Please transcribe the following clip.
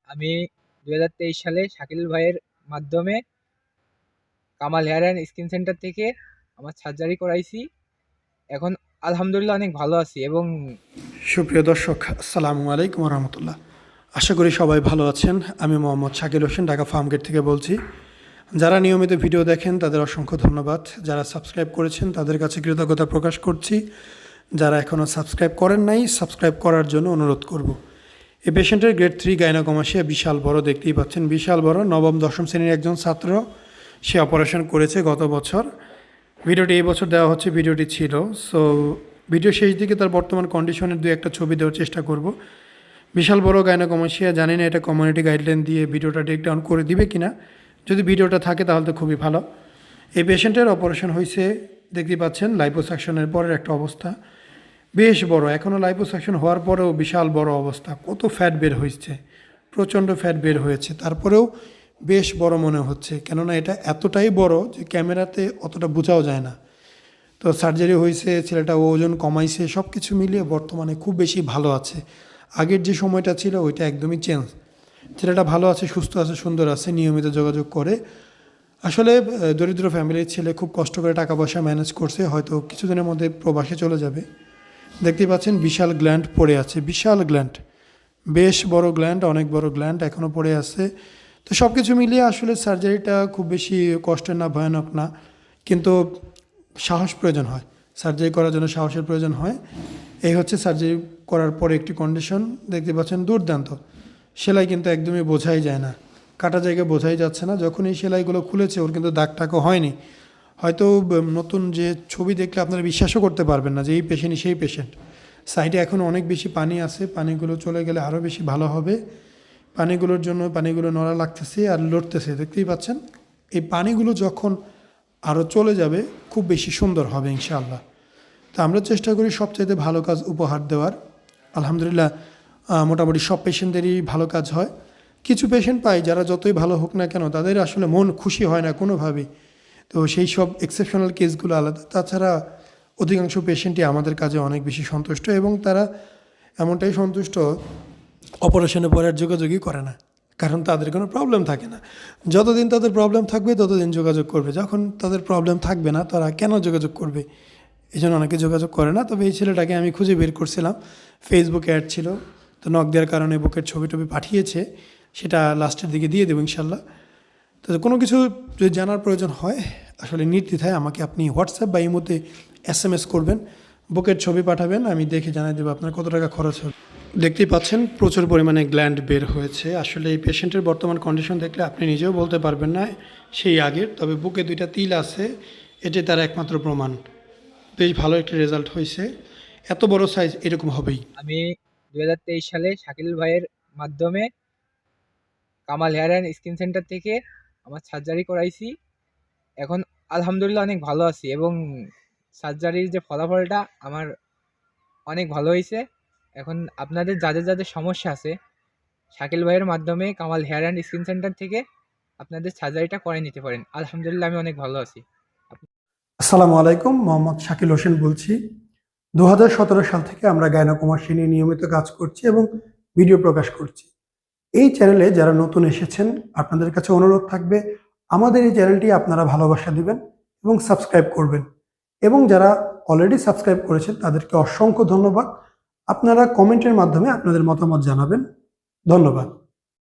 আমি 2023 সালে শাকিল ভাইয়ের মাধ্যমে Kamal hair and skin centre থেকে আমার সার্জারি করাইছি। এখন আলহামদুলিল্লাহ অনেক ভালো আছি এবং সুপ্রিয় দর্শক, আসসালামু আলাইকুম রহমতুল্লাহ। আশা করি সবাই ভালো আছেন। আমি মোহাম্মদ শাকিল হোসেন, ঢাকা ফার্মগেট থেকে বলছি। যারা নিয়মিত ভিডিও দেখেন তাদের অসংখ্য ধন্যবাদ। যারা সাবস্ক্রাইব করেছেন তাদের কাছে কৃতজ্ঞতা প্রকাশ করছি। যারা এখনও সাবস্ক্রাইব করেন নাই, সাবস্ক্রাইব করার জন্য অনুরোধ করব। এই পেশেন্টের গ্রেড 3 গাইনোকমাসিয়া, বিশাল বড়, দেখতেই পাচ্ছেন বিশাল বড়। নবম দশম শ্রেণীর একজন ছাত্র, সে অপারেশন করেছে গত বছর। ভিডিওটি এই বছর দেওয়া হচ্ছে, ভিডিওটি ছিল। সো ভিডিও শেষ দিকে তার বর্তমান কন্ডিশনের দু একটা ছবি দেওয়ার চেষ্টা করব। বিশাল বড় গাইনোকমাসিয়া, জানি না এটা কমিউনিটি গাইডলাইন দিয়ে ভিডিওটা টেক ডাউন করে দিবে কিনা। যদি ভিডিওটা থাকে তাহলে তো খুবই ভালো। এই পেশেন্টের অপারেশন হয়েছে, দেখতে পাচ্ছেন লাইপোসাকশনের পরের একটা অবস্থা বেশ বড়। এখনও লাইপোসাকশন হওয়ার পরেও বিশাল বড় অবস্থা। কত ফ্যাট বের হয়েছে, প্রচণ্ড ফ্যাট বের হয়েছে, তারপরেও বেশ বড় মনে হচ্ছে। কেননা এটা এতটাই বড় যে ক্যামেরাতে অতটা বোঝাও যায় না। তো সার্জারি হয়েছে, ছেলেটা ওজন কমাইছে, সব কিছু মিলিয়ে বর্তমানে খুব বেশি ভালো আছে। আগের যে সময়টা ছিল ওইটা একদমই চেঞ্জ। ছেলেটা ভালো আছে, সুস্থ আছে, সুন্দর আছে, নিয়মিত যোগাযোগ করে। আসলে দরিদ্র ফ্যামিলির ছেলে, খুব কষ্ট করে টাকা পয়সা ম্যানেজ করছে, হয়তো কিছুদিনের মধ্যে প্রবাসে চলে যাবে। দেখতেই পাচ্ছেন বিশাল গ্ল্যান্ড পড়ে আছে, বিশাল গ্ল্যান্ড, বেশ বড় গ্ল্যান্ড, অনেক বড় গ্ল্যান্ড এখনও পড়ে আছে। তো সব কিছু মিলিয়ে আসলে সার্জারিটা খুব বেশি কষ্টের না, ভয়ানক না, কিন্তু সাহস প্রয়োজন হয়। সার্জারি করার জন্য সাহসের প্রয়োজন হয়। এই হচ্ছে সার্জারি করার পরে একটি কন্ডিশন। দেখতে পাচ্ছেন দুর্দান্ত। সেলাই কিন্তু একদমই বোঝাই যায় না, কাটা জায়গায় বোঝাই যাচ্ছে না। যখন এই সেলাইগুলো খুলেছে ওর কিন্তু দাগ টাকও হয়নি। হয়তো নতুন যে ছবি দেখলে আপনারা বিশ্বাসও করতে পারবেন না যে এই পেশেন্টই সেই পেশেন্ট। সাইডে এখন অনেক বেশি পানি আছে, পানিগুলো চলে গেলে আরও বেশি ভালো হবে। পানিগুলোর জন্য পানিগুলো নড়া লাগতেছে আর লড়তেছে, দেখতেই পাচ্ছেন। এই পানিগুলো যখন আরও চলে যাবে খুব বেশি সুন্দর হবে ইনশাআল্লাহ। তো আমরা চেষ্টা করি সবচাইতে ভালো কাজ উপহার দেওয়ার। আলহামদুলিল্লাহ মোটামুটি সব পেশেন্টদেরই ভালো কাজ হয়। কিছু পেশেন্ট পাই যারা যতই ভালো হোক না কেন তাদের আসলে মন খুশি হয় না কোনোভাবেই। তো সেই সব এক্সেপশনাল কেসগুলো আলাদা। তাছাড়া অধিকাংশ পেশেন্টই আমাদের কাজে অনেক বেশি সন্তুষ্ট, এবং তারা এমনটাই সন্তুষ্ট অপারেশনের পরে আর যোগাযোগই করে না, কারণ তাদের কোনো প্রবলেম থাকে না। যতদিন তাদের প্রবলেম থাকবে ততদিন যোগাযোগ করবে, যখন তাদের প্রবলেম থাকবে না তারা কেন যোগাযোগ করবে। এই জন্য অনেকে যোগাযোগ করে না। তবে এই ছেলেটাকে আমি খুঁজে বের করছিলাম, ফেসবুকে অ্যাড ছিল, তো নক দেওয়ার কারণে বুকের ছবি টবি পাঠিয়েছে, সেটা লাস্টের দিকে দিয়ে দেবো ইনশাল্লাহ। তো কোনো কিছু যদি জানার প্রয়োজন হয় আসলে নির্দ্বিধায় আমাকে আপনি হোয়াটসঅ্যাপ বা ইমোতে SMS করবেন, বুকের ছবি পাঠাবেন, আমি দেখে জানিয়ে দেবো আপনার কত টাকা খরচ হবে। দেখতেই পাচ্ছেন প্রচুর পরিমাণে গ্ল্যান্ড বের হয়েছে। আসলে এই পেশেন্টের বর্তমান কন্ডিশন দেখলে আপনি নিজেও বলতে পারবেন না সেই আগের। তবে বুকে 2টা তিল আছে, এটি তার একমাত্র প্রমাণ। বেশ ভালো একটা রেজাল্ট হয়েছে। এত বড় সাইজ এরকম হবেই। আমি 2023 সালে শাকিল ভাইয়ের মাধ্যমে Kamal hair and skin centre থেকে আমার সার্জারি করাইছি। এখন আলহামদুলিল্লাহ অনেক ভালো আছি এবং সার্জারির যে ফলাফলটা আমার অনেক ভালো হয়েছে। এখন আপনাদের যাদের যাদের সমস্যা আছে শাকিল ভাইয়ের মাধ্যমে Kamal hair and skin centre থেকে আপনাদের সার্জারিটা করে নিতে পারেন। আলহামদুলিল্লাহ আমি অনেক ভালো আছি। আসসালামু আলাইকুম, মোহাম্মদ শাকিল হোসেন বলছি। 2017 সাল থেকে আমরা গাইনোকমাসিয়া নিয়ে নিয়মিত কাজ করছি এবং ভিডিও প্রকাশ করছি। এই চ্যানেলে যারা নতুন এসেছেন আপনাদের কাছে অনুরোধ থাকবে আমাদের এই চ্যানেলটি আপনারা ভালোবাসা দিবেন এবং সাবস্ক্রাইব করবেন। এবং যারা অলরেডি সাবস্ক্রাইব করেছেন তাদেরকে অসংখ্য ধন্যবাদ। আপনারা কমেন্টের মাধ্যমে আপনাদের মতামত জানাবেন। ধন্যবাদ।